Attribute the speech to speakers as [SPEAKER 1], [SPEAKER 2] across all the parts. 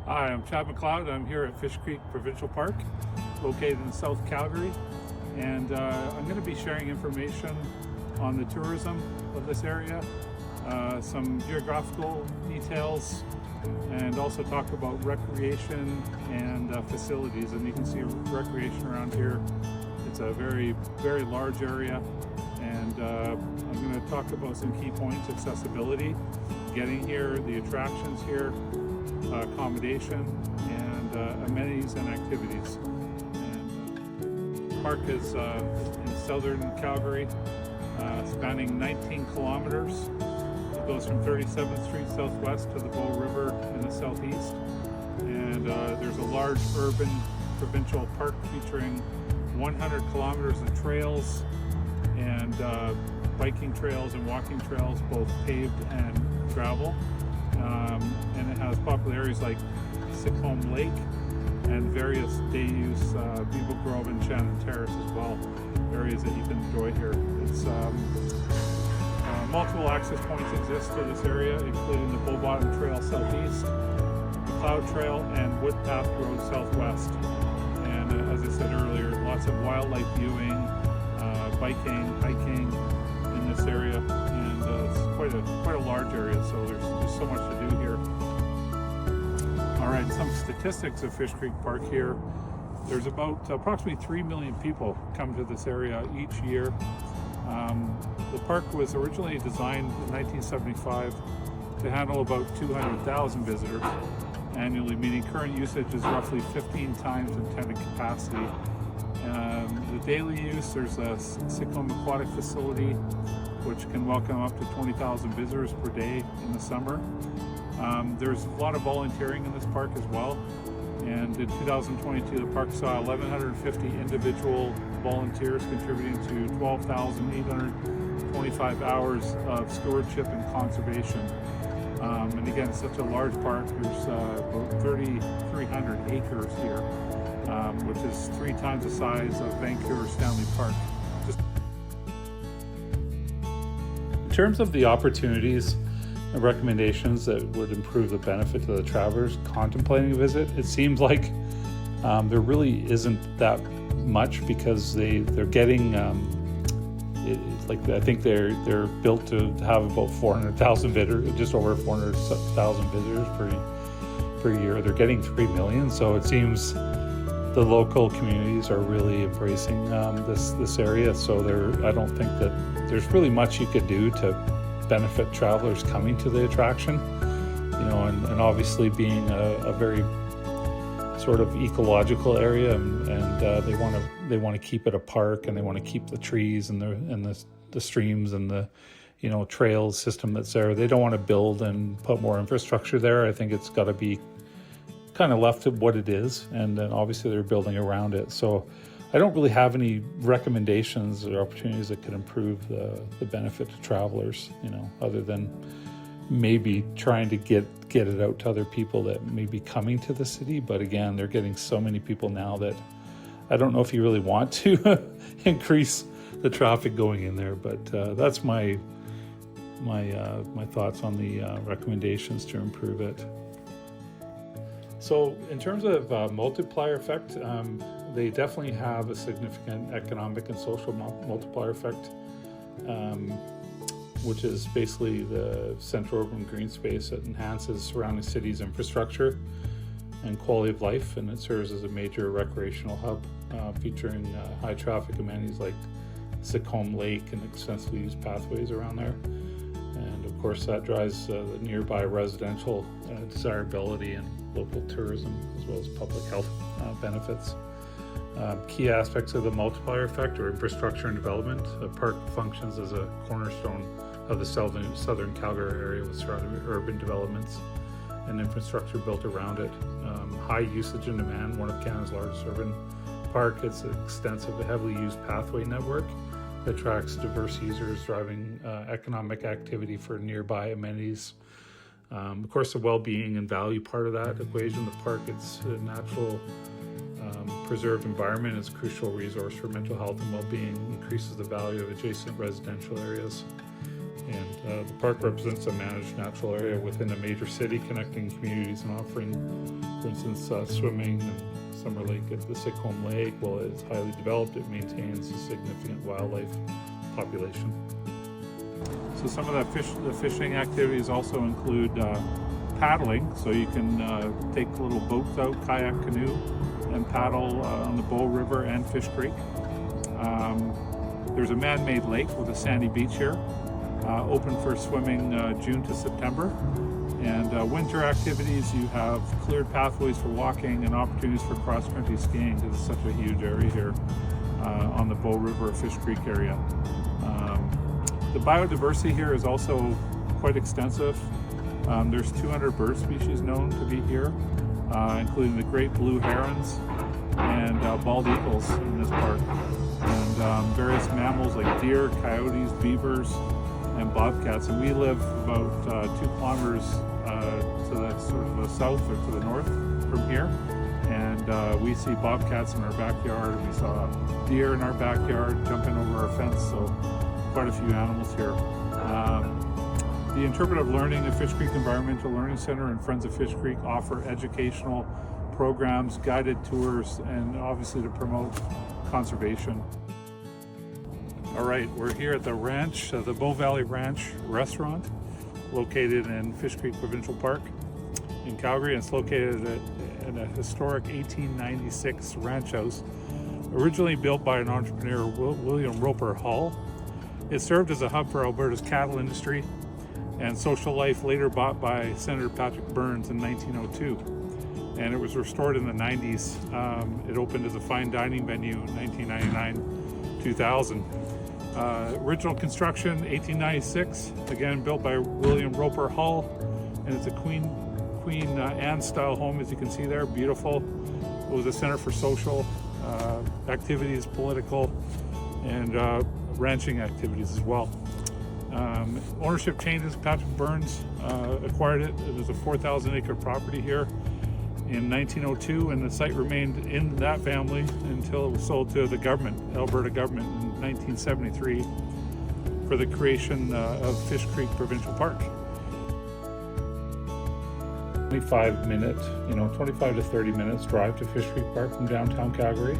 [SPEAKER 1] Hi, I'm Chad McLeod. I'm here at Fish Creek Provincial Park, located in South Calgary, and I'm going to be sharing information on the tourism of this area, some geographical details, and also talk about recreation and facilities. And you can see recreation around here. It's a very, very large area, and I'm going to talk about some key points: accessibility, getting here, the attractions here, accommodation, and amenities and activities. And, the park is in southern Calgary, spanning 19 kilometers. It goes from 37th Street southwest to the Bow River in the southeast. And there's a large urban provincial park featuring 100 kilometers of trails and biking trails and walking trails, both paved and gravel. And it has popular areas like Sickholm Lake and various day use Beagle Grove and Shannon Terrace as well, areas that you can enjoy here. It's multiple access points exist to this area, including the Bull Bottom Trail southeast, the Cloud Trail, and Woodpath Road southwest. And as I said earlier, lots of wildlife viewing, biking, hiking in this area, and it's quite a large area, so there's so much to do here. All right, some statistics of Fish Creek Park here. There's about approximately 3 million people come to this area each year. The park was originally designed in 1975 to handle about 200,000 visitors annually, meaning current usage is roughly 15 times intended capacity. The daily use, there's a Sickholm Aquatic Facility, which can welcome up to 20,000 visitors per day in the summer. There's a lot of volunteering in this park as well. And in 2022, the park saw 1,150 individual volunteers contributing to 12,825 hours of stewardship and conservation. And again, it's such a large park. There's about 3,300 acres here, which is 3 times the size of Vancouver Stanley Park. In terms of the opportunities and recommendations that would improve the benefit to the travelers contemplating a visit, it seems like there really isn't that much, because they're getting I think they're built to have about 400,000 visitors, just over 400,000 visitors per year. They're getting 3 million, so it seems the local communities are really embracing this area. So I don't think that there's really much you could do to benefit travelers coming to the attraction, and obviously being a very sort of ecological area, and they want to keep it a park, and they want to keep the trees and the streams and the trails system that's there. They don't want to build and put more infrastructure there. I think it's got to be kind of left to what it is, and then obviously they're building around it. So I don't really have any recommendations or opportunities that could improve the benefit to travelers, other than maybe trying to get it out to other people that may be coming to the city. But again, they're getting so many people now that I don't know if you really want to increase the traffic going in there. But that's my thoughts on the recommendations to improve it. So in terms of multiplier effect, they definitely have a significant economic and social multiplier effect, which is basically the central urban green space that enhances surrounding cities' infrastructure and quality of life, and it serves as a major recreational hub, featuring high traffic amenities like Sickholm Lake and extensively used pathways around there. And of course that drives the nearby residential desirability and local tourism, as well as public health benefits. Key aspects of the multiplier effect are infrastructure and development. The park functions as a cornerstone of the southern Calgary area, with surrounding urban developments and infrastructure built around it. High usage and demand, one of Canada's largest urban park. It's an extensive, heavily used pathway network that attracts diverse users, driving economic activity for nearby amenities. Of course, the well-being and value part of that equation. The park, it's a natural preserved environment, is a crucial resource for mental health and well-being, increases the value of adjacent residential areas. And the park represents a managed natural area within a major city, connecting communities and offering For instance, swimming in Summer Lake at the Sickholm Lake, while it's highly developed, it maintains a significant wildlife population. So some of the fishing activities also include paddling, so you can take little boats out, kayak, canoe, and paddle on the Bow River and Fish Creek. There's a man-made lake with a sandy beach here, open for swimming June to September. And winter activities, you have cleared pathways for walking and opportunities for cross-country skiing, because it's such a huge area here on the Bow River, Fish Creek area. The biodiversity here is also quite extensive. There's 200 bird species known to be here, including the great blue herons and bald eagles in this park, and various mammals like deer, coyotes, beavers, and bobcats. And we live about 2 kilometers to the sort of the south or to the north from here, and we see bobcats in our backyard. We saw deer in our backyard jumping over our fence, so quite a few animals here. The Interpretive Learning at Fish Creek Environmental Learning Center and Friends of Fish Creek offer educational programs, guided tours, and obviously to promote conservation. All right, we're here at the ranch, the Bow Valley Ranch restaurant, located in Fish Creek Provincial Park in Calgary. And it's located in a historic 1896 ranch house, originally built by an entrepreneur, William Roper Hull. It served as a hub for Alberta's cattle industry and social life, later bought by Senator Patrick Burns in 1902. And it was restored in the 90s. It opened as a fine dining venue in 1999-2000. Original construction, 1896, again built by William Roper Hull, and it's a Queen Anne style home, as you can see there, beautiful. It was a center for social activities, political, and ranching activities as well. Ownership changes. Patrick Burns acquired it. It was a 4,000 acre property here in 1902, and the site remained in that family until it was sold to the government, Alberta government, in 1973 for the creation of Fish Creek Provincial Park. 25 to 30 minutes drive to Fish Creek Park from downtown Calgary.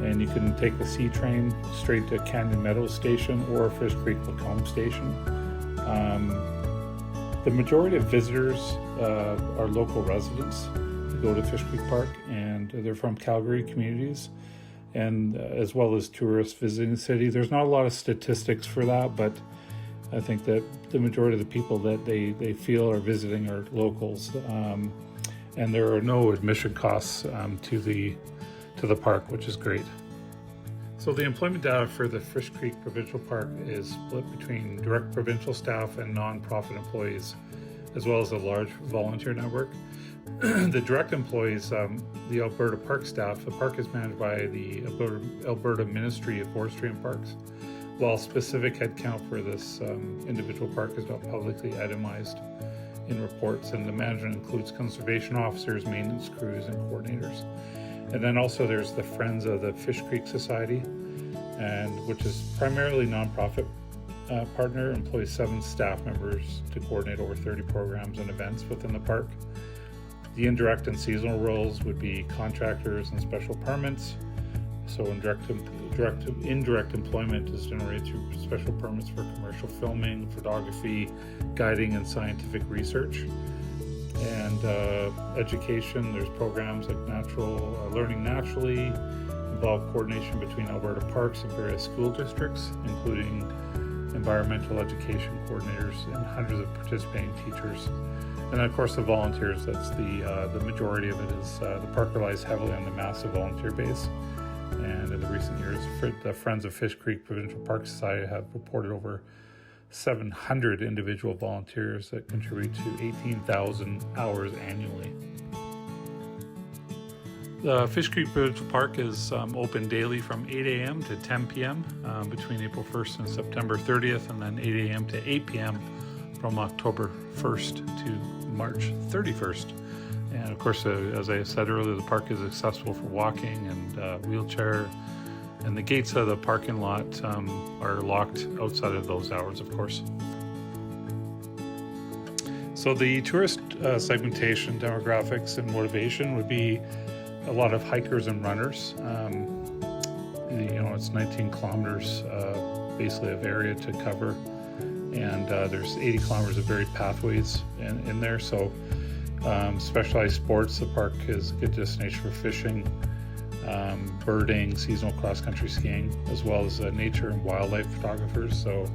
[SPEAKER 1] And you can take the C train straight to Canyon Meadows Station or Fish Creek Lacombe Station. The majority of visitors are local residents who go to Fish Creek Park, and they're from Calgary communities, and as well as tourists visiting the city. There's not a lot of statistics for that, but I think that the majority of the people that they feel are visiting are locals, and there are no admission costs to the park, which is great. So the employment data for the Fish Creek Provincial Park is split between direct provincial staff and non-profit employees, as well as a large volunteer network. The direct employees, the Alberta Park staff, the park is managed by the Alberta Ministry of Forestry and Parks, while specific headcount for this individual park is not publicly itemized in reports, and the management includes conservation officers, maintenance crews, and coordinators. And then also there's the Friends of the Fish Creek Society, and which is primarily nonprofit partner, employs 7 staff members to coordinate over 30 programs and events within the park. The indirect and seasonal roles would be contractors and special permits. So indirect employment is generated through special permits for commercial filming, photography, guiding, and scientific research. And education, there's programs like Learning Naturally, involve coordination between Alberta Parks and various school districts, including environmental education coordinators and hundreds of participating teachers. And then of course the volunteers, that's the majority of it is, the park relies heavily on the massive volunteer base. And in the recent years, the Friends of Fish Creek Provincial Park Society have reported over 700 individual volunteers that contribute to 18,000 hours annually. The Fish Creek Provincial Park is open daily from 8 a.m. to 10 p.m. Between April 1st and September 30th, and then 8 a.m. to 8 p.m. from October 1st to March 31st. And of course, as I said earlier, the park is accessible for walking and wheelchair, and the gates of the parking lot are locked outside of those hours, of course. So the tourist segmentation, demographics, and motivation would be a lot of hikers and runners. It's 19 kilometers basically of area to cover, and there's 80 kilometers of varied pathways in there. So specialized sports, the park is a good destination for fishing, birding, seasonal cross-country skiing, as well as nature and wildlife photographers. So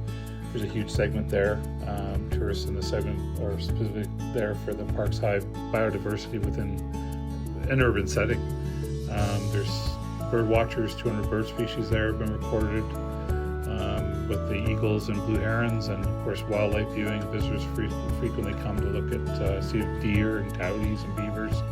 [SPEAKER 1] there's a huge segment there. Tourists in the segment are specifically there for the park's high biodiversity within an urban setting. There's bird watchers, 200 bird species there have been recorded, with the eagles and blue herons, and of course wildlife viewing. Visitors frequently come to look at see deer and coyotes and beavers,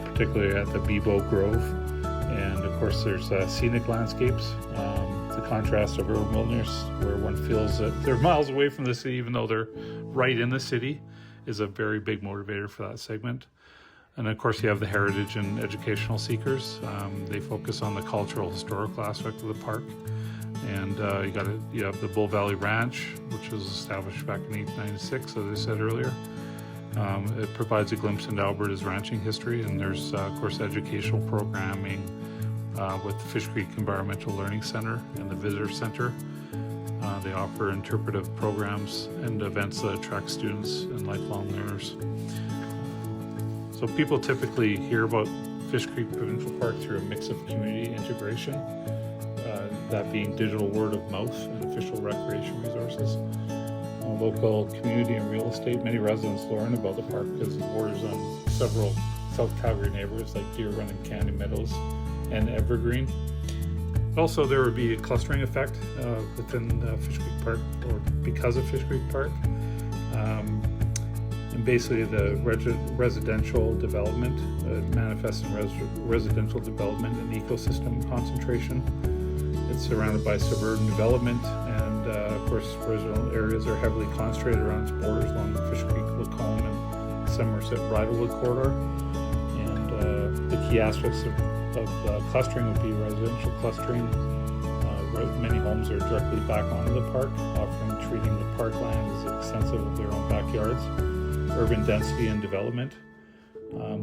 [SPEAKER 1] particularly at the Bebo Grove. And of course there's scenic landscapes, the contrast of urban wilderness, where one feels that they're miles away from the city even though they're right in the city, is a very big motivator for that segment. And of course you have the heritage and educational seekers. They focus on the cultural, historical aspect of the park. And you have the Bull Valley Ranch, which was established back in 1896, as I said earlier. It provides a glimpse into Alberta's ranching history, and there's of course educational programming with the Fish Creek Environmental Learning Center and the Visitor Center. They offer interpretive programs and events that attract students and lifelong learners. So people typically hear about Fish Creek Provincial Park through a mix of community integration, that being digital word of mouth and official recreation resources. Local community and real estate, many residents learn about the park because it borders on several South Calgary neighborhoods like Deer Run and Candy Meadows and Evergreen. Also, there would be a clustering effect within Fish Creek Park, or because of Fish Creek Park. And basically the residential development manifests in residential development and ecosystem concentration. It's surrounded by suburban development, and of course residential areas are heavily concentrated around its borders along the Fish Creek, Lacombe, and Somerset Bridlewood corridor. And the key aspects of clustering would be residential clustering. Many homes are directly back onto the park, often treating the parkland as extensive of their own backyards. Urban density and development.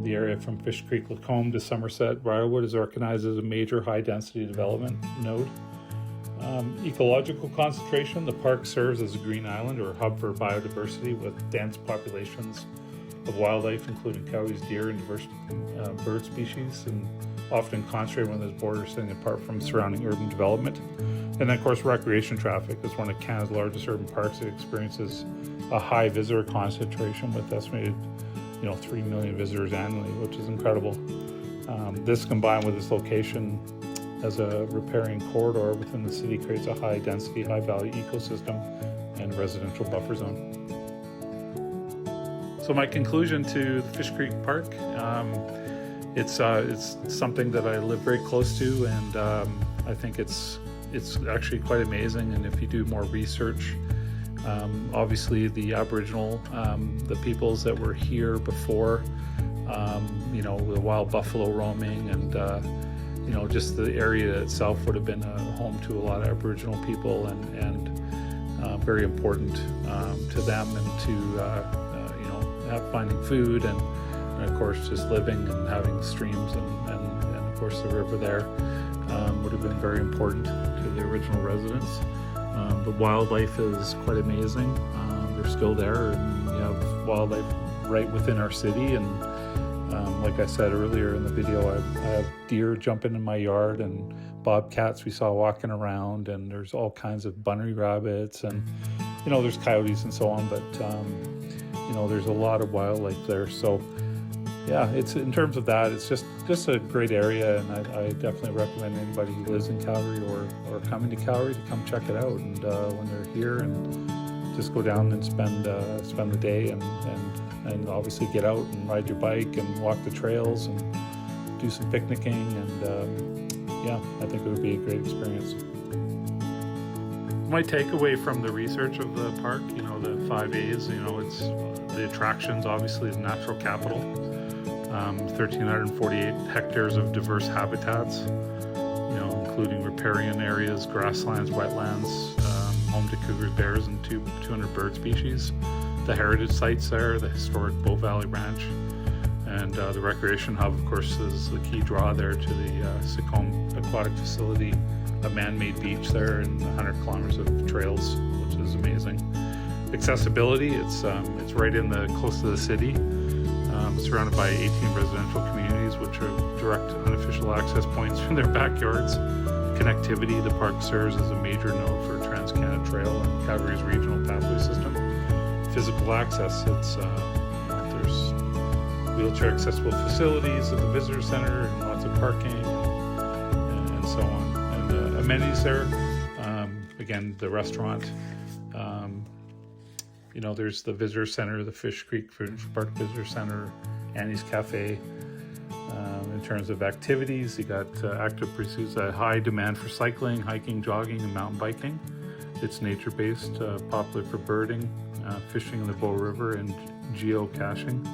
[SPEAKER 1] The area from Fish Creek, Lacombe to Somerset Bridlewood is recognized as a major high-density development node. Ecological concentration. The park serves as a green island or a hub for biodiversity with dense populations of wildlife, including coyotes, deer, and diverse bird species, and often concentrated within those borders, setting apart from surrounding urban development. And then, of course, recreation traffic is one of Canada's largest urban parks. It experiences a high visitor concentration with estimated 3 million visitors annually, which is incredible. This, combined with its location as a riparian corridor within the city, creates a high density, high value ecosystem and residential buffer zone. So my conclusion to the Fish Creek Park, it's something that I live very close to, and I think it's actually quite amazing. And if you do more research, obviously the Aboriginal, the peoples that were here before, the wild buffalo roaming, and just the area itself would have been a home to a lot of Aboriginal people, and very important to them, and to finding food, and of course just living and having streams, and of course the river there would have been very important to the original residents. The wildlife is quite amazing. They're still there, and you have wildlife right within our city. And like I said earlier in the video, I have deer jumping in my yard, and bobcats we saw walking around, and there's all kinds of bunny rabbits, and there's coyotes and so on. But there's a lot of wildlife there. So yeah, it's, in terms of that, it's just a great area, and I definitely recommend anybody who lives in Calgary or coming to Calgary to come check it out. And when they're here, and just go down and spend the day, and obviously get out and ride your bike and walk the trails and do some picnicking, and yeah, I think it would be a great experience. My takeaway from the research of the park, the 5 A's, it's the attractions, obviously the natural capital. 1,348 hectares of diverse habitats, including riparian areas, grasslands, wetlands, home to cougars, bears, and 200 bird species. the heritage sites there, the historic Bow Valley Ranch, and the recreation hub, of course, is the key draw there to the Sicome Aquatic Facility, a man-made beach there, and 100 kilometers of trails, which is amazing. Accessibility, it's right in close to the city, surrounded by 18 residential communities, which are direct unofficial access points from their backyards. Connectivity, the park serves as a major node for Trans-Canada Trail and Calgary's regional pathway system. Physical access, there's wheelchair accessible facilities at the visitor center and lots of parking and so on. And amenities there, again, the restaurant, there's the visitor center, the Fish Creek Provincial Park Visitor Center, Annie's Cafe. In terms of activities, you got active pursuits, a high demand for cycling, hiking, jogging, and mountain biking. It's nature-based, popular for birding, fishing in the Bow River, and geocaching.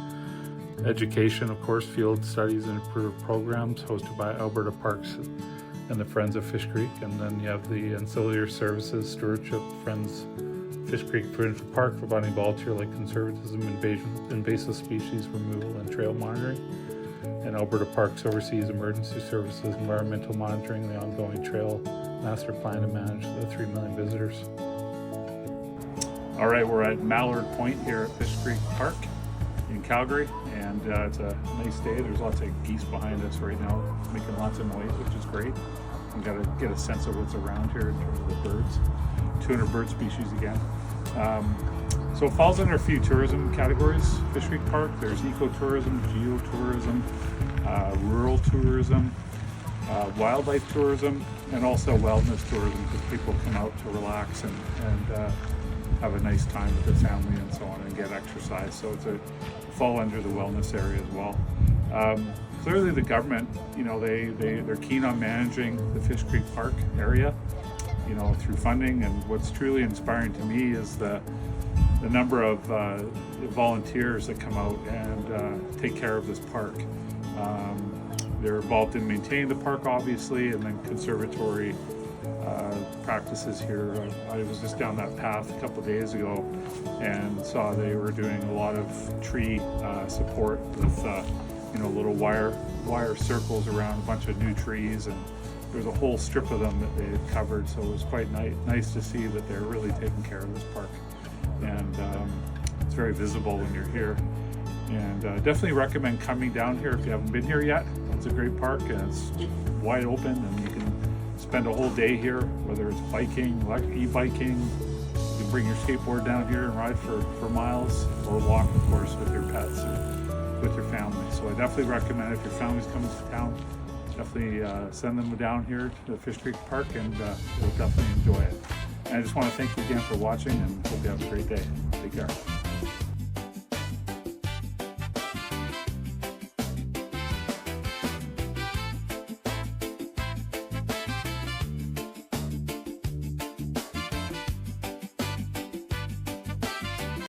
[SPEAKER 1] Education, of course, field studies and programs hosted by Alberta Parks and the Friends of Fish Creek. And then you have the ancillary services, stewardship, Friends Fish Creek Provincial Park, providing volunteer-like conservatism, invasive species removal, and trail monitoring. And Alberta Parks oversees emergency services, environmental monitoring, the ongoing trail master plan to manage the 3 million visitors. All right, we're at Mallard Point here at Fish Creek Park in Calgary, and it's a nice day. There's lots of geese behind us right now, making lots of noise, which is great. We've got to get a sense of what's around here in terms of the birds. 200 bird species again. So it falls under a few tourism categories, Fish Creek Park. There's ecotourism, geotourism, rural tourism, wildlife tourism, and also wellness tourism, because people come out to relax and have a nice time with their family and so on, and get exercise. So it's fall under the wellness area as well. Clearly the government, they're keen on managing the Fish Creek Park area, through funding. And what's truly inspiring to me is the number of volunteers that come out and take care of this park. They're involved in maintaining the park, obviously, and then conservatory practices here. I was just down that path a couple of days ago and saw they were doing a lot of tree support with little wire circles around a bunch of new trees, and there's a whole strip of them that they had covered. So it was quite nice to see that they're really taking care of this park, and it's very visible when you're here. And definitely recommend coming down here if you haven't been here yet. It's a great park, and it's wide open, and you can spend a whole day here, whether it's biking, e-biking. You can bring your skateboard down here and ride for miles, or walk, of course, with your pets and with your family. So I definitely recommend, if your family's coming to town, definitely send them down here to the Fish Creek Park, and you'll definitely enjoy it. And I just want to thank you again for watching, and hope you have a great day. Take care.